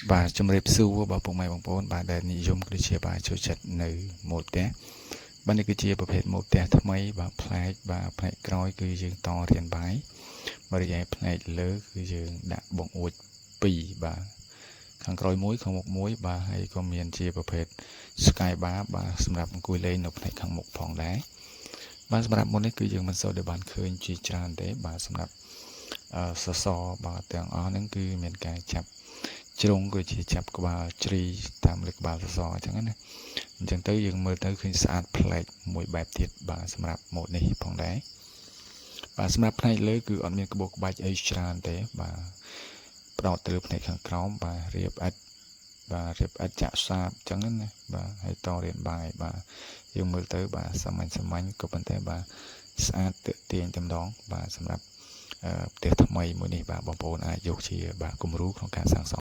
và trong rệp su và bụng mày bóng bốn và đại nhị dung cứ chia bài cho chặt nữ một té ban này cứ chiaประเภท một té thay mấy và plei và plei cõi cứ dương to riêng bái và vậy plei lớn cứ dương đã bụng uột pì và khang cõi muối không một muối và hay có miền chia ประเภท sky bar và สำหรับคุยเล่นในផ្នែកខាងមុខផងដែរបាទសម្រាប់មុននេះគឺយើងមិនសូវได้បានឃើញជាច្រើនទេបាទសម្រាប់សសរបាទទាំងអស់ហ្នឹងគឺមានការចាប់ជ្រុងគឺជាចាប់ក្បាលជ្រីតាមលើក្បាលសសរអញ្ចឹងណាអញ្ចឹងទៅយើងមើលទៅឃើញស្អាតប្លែកមួយបែបទៀតបាទសម្រាប់ម៉ូដនេះផងដែរបាទសម្រាប់ផ្នែកលើគឺអត់មានក្បូរក្បាច់អីច្រើនទេបាទផ្ដោតទៅលើផ្នែកខាងក្រោមបាទរៀបឥដ្ឋបាទរៀបឥដ្ឋចាក់សាបអញ្ចឹងណាបាទហើយតរៀនបាយបាទយើងមើលទៅបាទសាមញ្ញក៏ប៉ុន្តែបាទស្អាតទាក់ទាញតែម្ដងបាទសម្រាប់ផ្ទះថ្មីមួយនេះបាទបងប្អូនអាចយកជាបាទគំរូក្នុងការសាងសង់